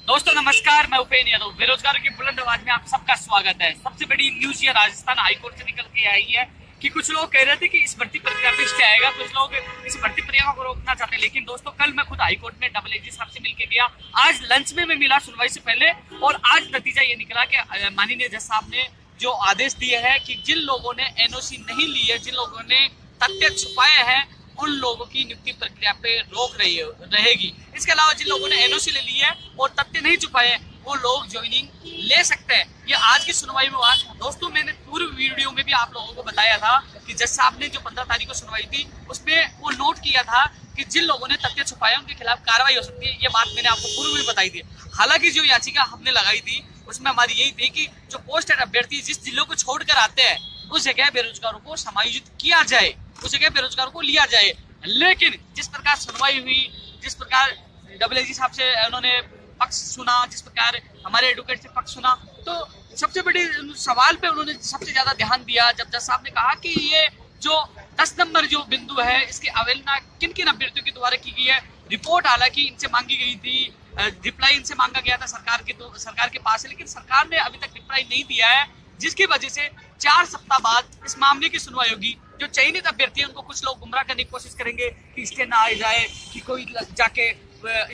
दोस्तों नमस्कार, मैं उपेन्द्र यादव। बेरोजगारों की बुलंद आवाज में आप सबका स्वागत है। सबसे बड़ी न्यूज ये राजस्थान हाईकोर्ट से निकल के आई है कि कुछ लोग कह रहे थे कि इस भर्ती प्रक्रिया पे स्टे आएगा, कुछ लोग इस भर्ती प्रक्रिया को रोकना चाहते हैं। लेकिन दोस्तों कल मैं खुद हाईकोर्ट में डबल एजी साहब से मिलकर गया, आज लंच में मैं मिला सुनवाई से पहले, और आज नतीजा ये निकला कि माननीय जज साहब ने जो आदेश दिए हैं कि जिन लोगों ने एनओसी नहीं ली है, जिन लोगों ने तथ्य छुपाए हैं, उन लोगों की नियुक्ति प्रक्रिया पे रोक रहेगी। इसके अलावा जिन लोगों ने एनओसी ले ली है और तथ्य नहीं छुपाए वो लोग ज्वाइनिंग ले सकते हैं। ये आज की सुनवाई में हुआ। दोस्तों मैंने पूर्व वीडियो में भी आप लोगों को बताया था कि जज साहब ने जो 15 तारीख को सुनवाई थी उसमें वो नोट किया था कि जिन लोगों ने तथ्य छुपाए उनके खिलाफ कार्रवाई हो सकती है। ये बात मैंने आपको पूर्व में बताई थी। हालांकि जो याचिका हमने लगाई थी उसमें हमारी यही थी कि जो पोस्टेड अभ्यर्थी जिस जिलों को छोड़कर आते हैं उस जगह बेरोजगारों को समायोजित किया जाए, उस जगह बेरोजगारों को लिया जाए। लेकिन जिस प्रकार सुनवाई हुई, जिस प्रकार डबल एजी साहब से उन्होंने पक्ष सुना, जिस प्रकार हमारे एडवोकेट से पक्ष सुना, तो सबसे बड़ी सवाल पे उन्होंने सबसे ज्यादा ध्यान दिया जब जज साहब ने कहा कि ये जो 10 नंबर जो बिंदु है इसकी अवहेलना किन किन अभ्यर्थियों के द्वारा की गई है। रिपोर्ट हालांकि इनसे मांगी गई थी, रिप्लाई इनसे मांगा गया था सरकार के पास है, लेकिन सरकार ने अभी तक रिप्लाई नहीं दिया है, जिसकी वजह से 4 सप्ताह बाद इस मामले की सुनवाई होगी। जो चयनित अभ्यर्थी है उनको कुछ लोग गुमराह करने की कोशिश करेंगे कि स्टे ना आ जाए, कि कोई जाके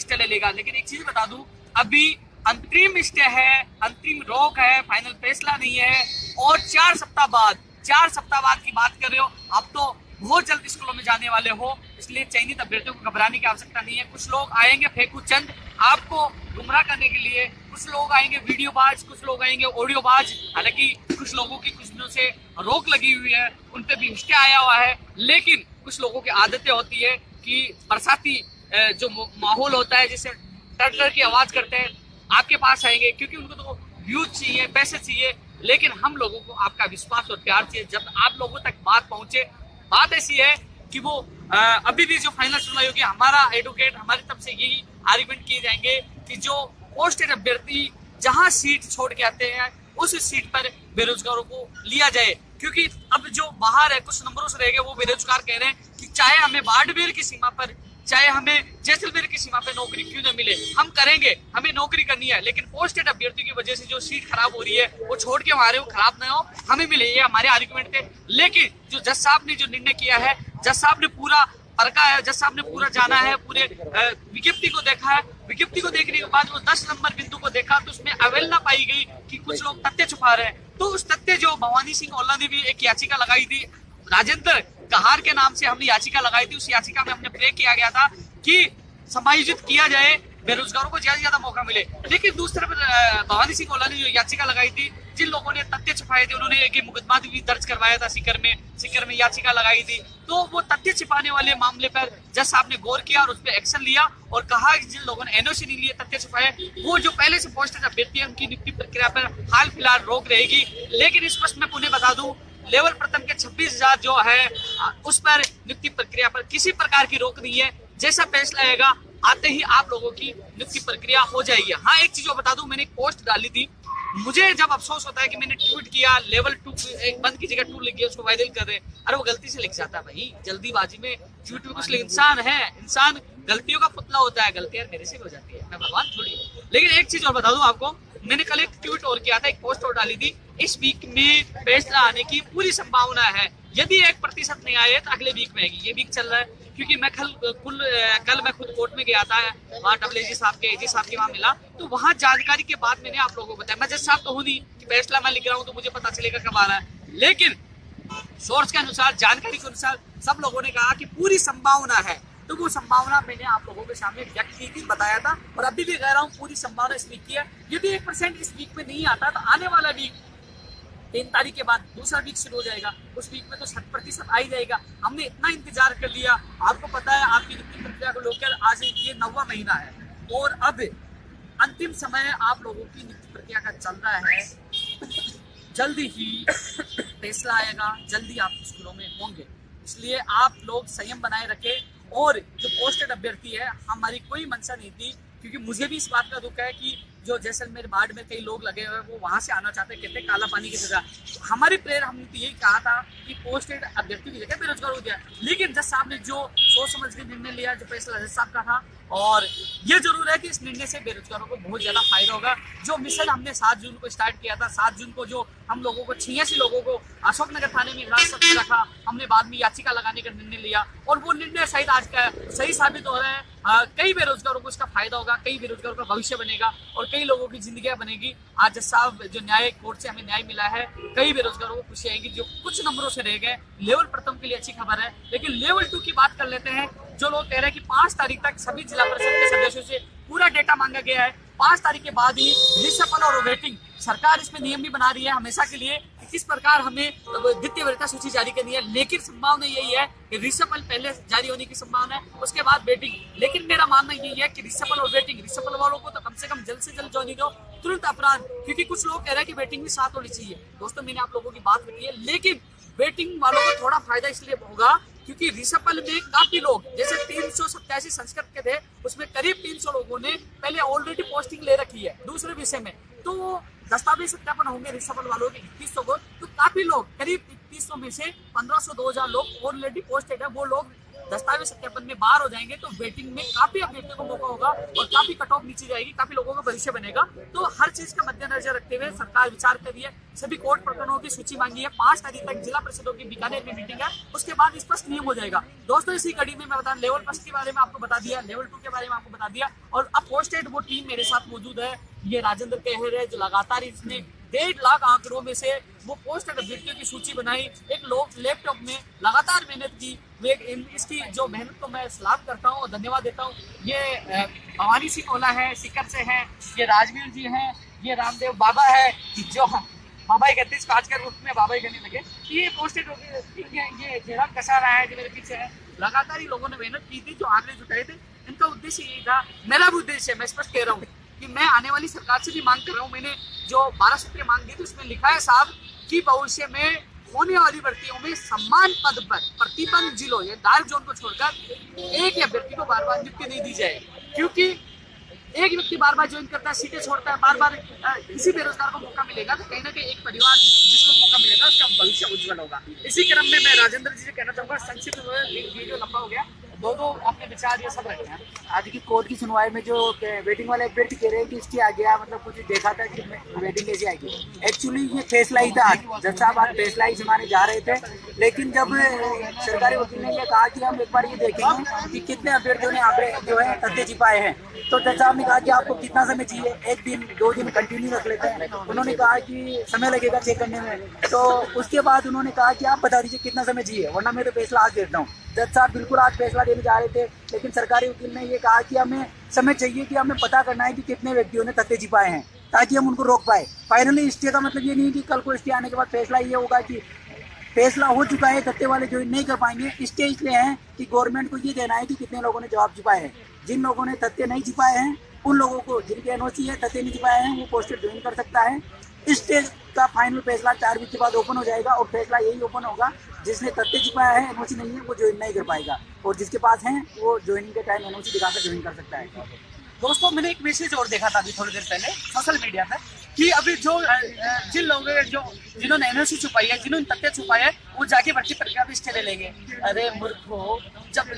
स्टे ले लेगा। लेकिन एक चीज बता दूं, अभी अंतरिम स्टे है, अंतरिम रोक है, फाइनल फैसला नहीं है। और 4 सप्ताह बाद की बात कर रहे हो आप, तो बहुत जल्द स्कूलों में जाने वाले हो, इसलिए चयनित अभ्यर्थियों को घबराने की आवश्यकता नहीं है। कुछ लोग आएंगे फेंकू चंद आपको गुमराह करने के लिए, कुछ लोग आएंगे वीडियोबाज, कुछ लोग आएंगे ऑडियोबाज। हालांकि कुछ लोगों की कुछ दिनों से रोक लगी हुई है, उन पे भी स्टे आया हुआ है। लेकिन कुछ लोगों की आदतें होती है कि बरसाती जो माहौल होता है जिससे टर की आवाज करते हैं, आपके पास आएंगे क्योंकि उनको तो व्यूज चाहिए, पैसे चाहिए। लेकिन हम लोगों को आपका विश्वास और प्यार चाहिए। जब आप लोगों तक बात पहुंचे, बात ऐसी है कि वो अभी भी जो फाइनल सुनवाई होगी, हमारा एडवोकेट हमारी तरफ से यही आर्गुमेंट किए जाएंगे कि जो पोस्टेड अभ्यर्थी जहां सीट छोड़ के आते हैं उस सीट पर बेरोजगारों को लिया जाए। क्योंकि अब जो बाहर है कुछ नंबरों से रह गए, वो बेरोजगार कह रहे हैं कि चाहे हमें बाड़मेर की सीमा पर, चाहे हमें जैसलमेर की सीमा पे नौकरी क्यों न मिले, हम करेंगे, हमें नौकरी करनी है। लेकिन पोस्टेड अभ्यर्थियों की वजह से जो सीट खराब हो रही है वो छोड़ के हमारे वो खराब ना हो, हमें मिले, ये हमारे आर्गुमेंट थे। लेकिन जो जज साहब ने जो निर्णय किया है, जज साहब ने पूरा परखा है, जज साहब ने पूरा जाना है, पूरे विज्ञप्ति को देखा है। विज्ञप्ति को देखने के बाद वो 10 नंबर बिंदु को देखा तो उसमें अवहेलना पाई गई कि कुछ लोग तथ्य छुपा रहे हैं। तो उस तथ्य जो भवानी सिंह ओल्ला ने भी एक याचिका लगाई थी, राजेंद्र कहार के नाम से हमने याचिका लगाई थी, उस याचिका में हमने प्रे किया गया था कि समायोजित किया जाए, बेरोजगारों को ज्यादा से ज्यादा मौका मिले। लेकिन दूसरे पर भवानी सिंह ओल्ला ने जो याचिका लगाई थी, जिन लोगों ने तथ्य छुपाए थे, उन्होंने एक मुकदमा भी दर्ज करवाया था सीकर में याचिका लगाई थी। तो वो तथ्य छिपाने वाले मामले पर जज साहब ने गौर किया और उस पर एक्शन लिया और कहा कि जिन लोगों ने एनओसी नहीं लिए, तथ्य छुपाए, वो जो पहले से पोस्टेड अभ्यर्थी है उनकी नियुक्ति प्रक्रिया पर हाल फिलहाल रोक रहेगी। लेकिन स्पष्ट मैं पुनः बता दूं, लेवल प्रथम के 26,000 जो है उस पर नियुक्ति प्रक्रिया पर किसी प्रकार की रोक नहीं है। जैसा फैसला आएगा आते ही आप लोगों की नियुक्ति प्रक्रिया हो जाएगी। हाँ, एक चीज बता दूं, मैंने एक पोस्ट डाली थी, मुझे जब अफसोस होता है कि मैंने ट्वीट किया लेवल 2 एक बंद की जगह 2 लिख गया, उसको वायरल कर रहे हैं। अरे वो गलती से लिख जाता है भाई, जल्दीबाजी में ट्वीट में कुछ इंसान है, इंसान गलतियों का पुतला होता है, गलतियां मेरे से भी हो जाती है, मैं भगवान थोड़ी हूँ। लेकिन एक चीज और बता दूं आपको, मैंने कल एक ट्वीट और किया था, एक पोस्ट और डाली थी, इस वीक में फैसला आने की पूरी संभावना है। यदि 1% नहीं आए तो अगले वीक में आएगी। ये वीक चल रहा है क्योंकि मैं कल मैं खुद कोर्ट में गया था, वहाँ डबल एजी साहब के वहाँ मिला, तो वहाँ जानकारी के बाद मैंने आप लोगों को बताया। मैं जज साहब तो हूँ नहीं कि फैसला मैं लिख रहा हूँ तो मुझे पता चलेगा कब आ रहा है, लेकिन सोर्स के अनुसार, जानकारी के अनुसार सब लोगों ने कहा कि पूरी संभावना है। तो वो संभावना मैंने आप लोगों के सामने व्यक्त की थी, बताया था, और अभी भी कह रहा हूँ पूरी संभावना इस वीक की है। यदि 1% इस वीक में नहीं आता तो आने वाला वीक 3 तारीख के बाद दूसरा वीक शुरू हो जाएगा, उस वीक में तो 100% आ ही जाएगा। हमने इतना इंतजार कर लिया, आपको पता है आपकी नियुक्ति प्रक्रिया को लेकर आज ये 9वां महीना है और अब अंतिम समय आप लोगों की नियुक्ति प्रक्रिया का चल रहा है। जल्दी ही फैसला आएगा, जल्दी आप स्कूलों में होंगे, इसलिए आप लोग संयम बनाए रखें। और जो पोस्टेड अभ्यर्थी है, हमारी कोई मंशा नहीं थी, क्योंकि मुझे भी इस बात का दुख है कि जो जैसलमेर बाढ़ में कई लोग लगे हुए हैं वो वहां से आना चाहते हैं, कहते हैं काला पानी की जगह। हमारी प्रेयर हमने तो यही कहा था कि पोस्टेड अभ्यर्थी की जगह बेरोजगार हो गया, लेकिन जज साहब ने जो सोच समझ के निर्णय लिया, जो फैसला जज साहब का था, और ये जरूर है कि इस निर्णय से बेरोजगारों को बहुत ज्यादा फायदा होगा। जो मिशन हमने 7 जून को स्टार्ट किया था, 7 जून को जो हम लोगों को 86 लोगों को अशोकनगर थाने में हिरासत में रखा, हमने बाद में याचिका लगाने का निर्णय लिया और वो निर्णय शायद आज का सही साबित हो रहा है। कई बेरोजगारों को इसका फायदा होगा, कई बेरोजगारों का भविष्य बनेगा और कई लोगों की जिंदगियां बनेगी। आज साहब जो न्याय कोर्ट से हमें न्याय मिला है, कई बेरोजगारों को खुशी आएगी जो कुछ नंबरों से रह गए। लेवल प्रथम के लिए अच्छी खबर है, लेकिन लेवल 2 की बात कर लेते हैं। जो लोग कह रहे हैं कि 5 तारीख तक सभी जिला परिषद के सदस्यों से पूरा डेटा मांगा गया है, 5 तारीख के बाद ही रिसफल और वेटिंग सरकार इसमें नियम भी बना रही है हमेशा के लिए कि किस प्रकार हमें द्वितीय वरीयता सूची जारी करनी है। लेकिन संभावना यही है कि रिसफल पहले जारी होने की संभावना है, उसके बाद वेटिंग। लेकिन मेरा मानना यही है कि रिसफल और वेटिंग, रिसफल वालों को तो कम से कम जल्द से जल्द ज्वाइनिंग दो, तुरंत अपराध, क्योंकि कुछ लोग कह रहे हैं कि वेटिंग भी साथ होनी चाहिए। दोस्तों मैंने आप लोगों की बात रखी है, लेकिन वेटिंग वालों को थोड़ा फायदा इसलिए होगा क्योंकि रिसफल में काफी लोग, जैसे 387 संस्कृत के थे, उसमें करीब 300 लोगों ने पहले ऑलरेडी पोस्टिंग ले रखी है दूसरे विषय में, तो दस्तावेज सत्यापन होंगे रिसफल वालों के 2100 को, तो काफी लोग करीब 2100 में से 1500-2000 लोग ऑलरेडी पोस्टेड है, वो लोग दस्तावेज सत्यापन में बाहर हो जाएंगे। तो वेटिंग में काफी अभ्यर्थियों को मौका होगा और काफी कट ऑफ नीचे जाएगी, काफी लोगों का भविष्य बनेगा। तो हर चीज का मद्देनजर रखते हुए सरकार विचार कर रही है, सभी कोर्ट प्रकरणों की सूची मांगी है। 5 तारीख तक जिला परिषदों की बीकानेर में मीटिंग है, उसके बाद स्पष्ट नियम हो जाएगा। दोस्तों इसी कड़ी में मैं बता लेवल 1 के बारे में आपको बता दिया, लेवल 2 के बारे में आपको बता दिया, और अब पोस्टेड वो टीम मेरे साथ मौजूद है। ये राजेंद्र कहर है जो लगातार इसने 1.5 लाख आंकड़ों में से वो पोस्टेड अभ्यर्थियों की सूची बनाई, एक लोग लैपटॉप में लगातार मेहनत की। इसकी जो मेहनत को मैं सलाम करता हूँ और धन्यवाद देता हूँ। ये भवानी सिंह ओला है, सीकर से है, ये राजवीर जी हैं, ये रामदेव बाबा है जो बाबा ही कहते हैं, आजकल उसमें बाबा ही कहने लगे। ये पोस्टेड ये जेरा कसा रहा है जो मेरे पीछे है, लगातार ही लोगों ने मेहनत की थी, जो आंकड़े जुटाए थे। इनका उद्देश्य यही था, मेरा भी उद्देश्य, मैं स्पष्ट कह रहा हूँ कि मैं आने वाली सरकार से भी मांग कर रहा हूँ। मैंने जो 12 सूत्रीय मांग दी थी उसमें लिखा है साहब कि भविष्य में होने वाली भर्तियों में सम्मान पद पर प्रतिबंध जिलों या डार्क जोन को छोड़कर एक अभ्यर्थी को बार बार नियुक्ति नहीं दी जाए, क्योंकि एक व्यक्ति बार बार ज्वाइन करता है, सीटें छोड़ता है, बार बार किसी बेरोजगार को मौका मिलेगा तो कहीं ना कहीं एक परिवार जिसको मौका मिलेगा उसका भविष्य उज्जवल होगा। इसी क्रम में मैं राजेंद्र जी से कहना चाहूंगा, संक्षिप्त वीडियो लंबा हो गया, दो अपने विचार ये सब रखे हैं। आज की कोर्ट की सुनवाई में जो वेटिंग वाले अभ्यर्थी कह रहे हैं कि इसकी आ गया, मतलब कुछ देखा था कि वेटिंग कैसे आएगी। एक्चुअली ये फैसला ही था, जज साहब आज फैसला ही सुनाने जा रहे थे, लेकिन जब सरकारी वकील ने ये कहा कि हम एक बार ये देखेंगे कि कितने अभ्यर्थियों ने यहाँ पे जो है तथ्य छिपाए हैं, तो जज साहब ने कहा कि आपको कितना समय चाहिए, 1 दिन 2 दिन कंटिन्यू रख लेते हैं। उन्होंने कहा कि समय लगेगा चेक करने में, तो उसके बाद उन्होंने कहा कि आप बता दीजिए कितना समय चाहिए, वरना मैं तो फैसला आज देता हूँ। जज साहब बिल्कुल आज फैसला देने जा रहे थे, लेकिन सरकारी वकील ने ये कहा कि हमें समय चाहिए, कि हमें पता करना है कि कितने व्यक्तियों ने तथ्य छिपाए हैं ताकि हम उनको रोक पाए। फाइनली स्टे का मतलब ये नहीं कि कल को स्टे आने के बाद फैसला ये होगा कि फैसला हो चुका है, तथ्य वाले जो नहीं कर पाएंगे। स्टे इसलिए है कि गवर्नमेंट को ये देना है कि कितने लोगों ने जवाब छिपाए हैं। जिन लोगों ने तथ्य नहीं छिपाए हैं उन लोगों को, जिनके एनओसी है, तथ्य नहीं छिपाए हैं, वो पोस्टेड ज्वाइन कर सकता है। इस स्टेज का फाइनल फैसला 4 वीक के बाद ओपन हो जाएगा और फैसला यही ओपन होगा, जिसने तथ्य छिपाया है, एनओसी नहीं है, वो ज्वाइन नहीं कर पाएगा, और जिसके पास है वो ज्वाइनिंग के टाइम एनओसी दिखाकर ज्वाइन कर सकता है। दोस्तों मैंने एक मैसेज और देखा था अभी थोड़ी देर पहले सोशल मीडिया पर कि अभी जो जिन लोगों जो जिन्होंने एनओसी छुपाई है, जिन्होंने तथ्य छुपाए है, वो जाके भर्ती प्रक्रिया भी स्टे ले लेंगे। अरे मूर्खो, जब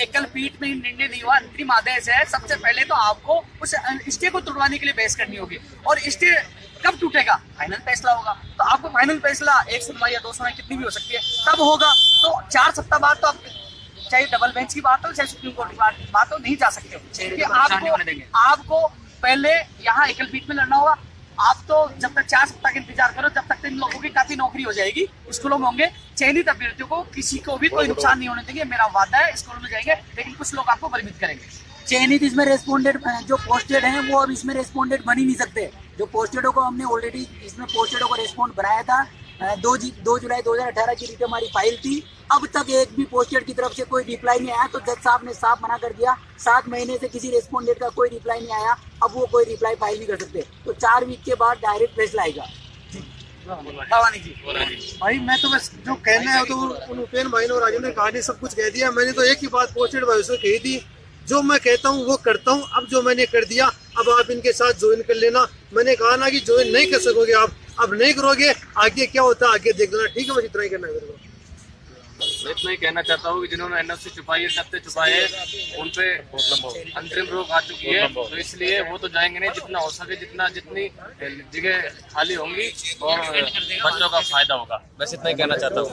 एकल पीठ में निर्णय नहीं हुआ, अंतरिम आदेश है, सबसे पहले तो आपको उस स्टे को तोड़वाने के लिए बहस करनी होगी, और स्टे कब टूटेगा, फाइनल फैसला होगा। तो आपको फाइनल फैसला 1 सुनवाई या 2 सुनवाई कितनी भी हो सकती है, तब होगा। तो 4 सप्ताह बाद तो आप चाहे डबल बेंच की बात हो चाहे सुप्रीम कोर्ट की बात हो, नहीं जा सकते हो। आपको पहले यहाँ एकल पीठ में लड़ना होगा। आप तो जब तक 4 सप्ताह का इंतजार करो, जब तक इन लोगों की काफी नौकरी हो जाएगी, स्कूलों में होंगे। चयनित अभ्यर्थियों को किसी को भी कोई नुकसान नहीं होने देंगे, मेरा वादा है। स्कूलों में जाएंगे, लेकिन कुछ लोग आपको परिमित करेंगे। चयनित इसमें रेस्पोंडेड जो पोस्टेड हैं वो अब इसमें रेस्पोंडेड बन ही नहीं सकते। जो पोस्टेडों को हमने ऑलरेडी इसमें पोस्टेडों को रेस्पॉन्ड बनाया था, 2 जुलाई 2018 की रिट हमारी फाइल थी, अब तक एक भी पोस्टेड की तरफ से कोई रिप्लाई नहीं आया। तो जज साहब ने साफ मना कर दिया, 7 महीने से किसी रेस्पोंडेंट का कोई रिप्लाई नहीं आया, अब वो कोई रिप्लाई फाइल नहीं कर सकते। तो 4 वीक के बाद डायरेक्ट फैसला आएगा। भवानी जी भाई मैं तो बस जो कहना है तो उन उपेन भाई ने और राजू ने कहानी सब कुछ कह दिया। मैंने तो एक ही बात पोस्टेड भाई से कही थी, जो मैं कहता हूँ वो करता हूँ। अब जो मैंने कर दिया, अब आप इनके साथ ज्वाइन कर लेना। मैंने कहा ना कि ज्वाइन नहीं कर सकोगे आप, अब नहीं करोगे, आगे क्या होता है आगे देख लेना। ठीक है, बस इतना ही करना है मेरे को। मैं इतना ही कहना चाहता हूँ कि जिन्होंने एनओसी छुपाई है, तथ्य छुपाए हैं, उन पे अंतरिम रोक आ चुकी है। तो इसलिए वो तो जाएंगे नहीं, जितना हो सके जितनी जगह खाली होंगी और बच्चों का फायदा होगा, बस इतना ही कहना चाहता हूँ।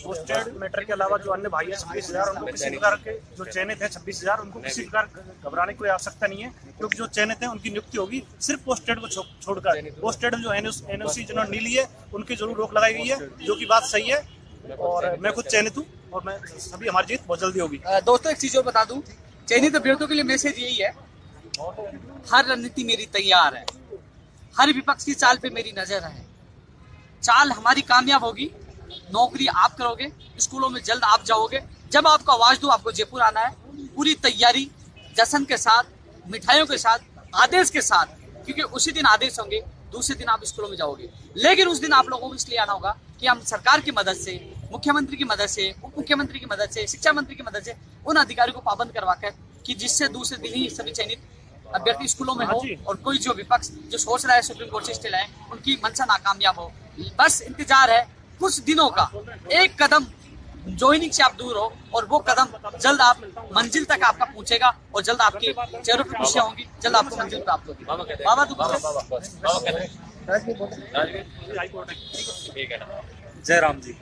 पोस्टेड मैटर के अलावा जो अन्य भाई है 26,000, उनको किसी प्रकार के जो चयनित है 26,000, उनको किसी प्रकार घबराने की कोई आवश्यकता नहीं है, क्योंकि जो चयनित है उनकी नियुक्ति होगी सिर्फ पोस्टेड को छोड़कर। पोस्टेड जो एनओसी जिन्होंने नहीं ली है उनकी जरूर रोक लगाई गई है, जो कि बात सही है। और मैं खुद चयनित हूँ और मैं सभी हमारी जीत बहुत जल्दी होगी। दोस्तों एक चीज और बता दूं, चयनित अभ्यर्थियों के लिए मैसेज यही है, हर रणनीति मेरी तैयार है, हर विपक्ष की चाल पे मेरी नजर है, चाल हमारी कामयाब होगी, नौकरी आप करोगे, स्कूलों में जल्द आप जाओगे। जब आपको आवाज दूं आपको जयपुर आना है, पूरी तैयारी जश्न के साथ, मिठाइयों के साथ, आदेश के साथ, क्योंकि उसी दिन आदेश होंगे, दूसरे दिन आप स्कूलों में जाओगे। लेकिन उस दिन आप लोगों को इसलिए आना होगा कि हम सरकार की मदद से, मुख्यमंत्री की मदद से, उप मुख्यमंत्री की मदद से, शिक्षा मंत्री की मदद से उन अधिकारियों को पाबंद करवाकर कि जिससे दूसरे दिन ही सभी चयनित अभ्यर्थी स्कूलों में हो और कोई जो विपक्ष जो सोच रहा है सुप्रीम कोर्ट से स्टे लाए, उनकी मंशा नाकामयाब हो। बस इंतजार है कुछ दिनों का, एक कदम ज्वाइनिंग से आप दूर हो और वो कदम जल्द आप मंजिल तक आपका पहुंचेगा और जल्द आपके चेहरों पर खुशियां होंगी, जल्द आपको मंजिल प्राप्त होगी। बाबा जय राम जी।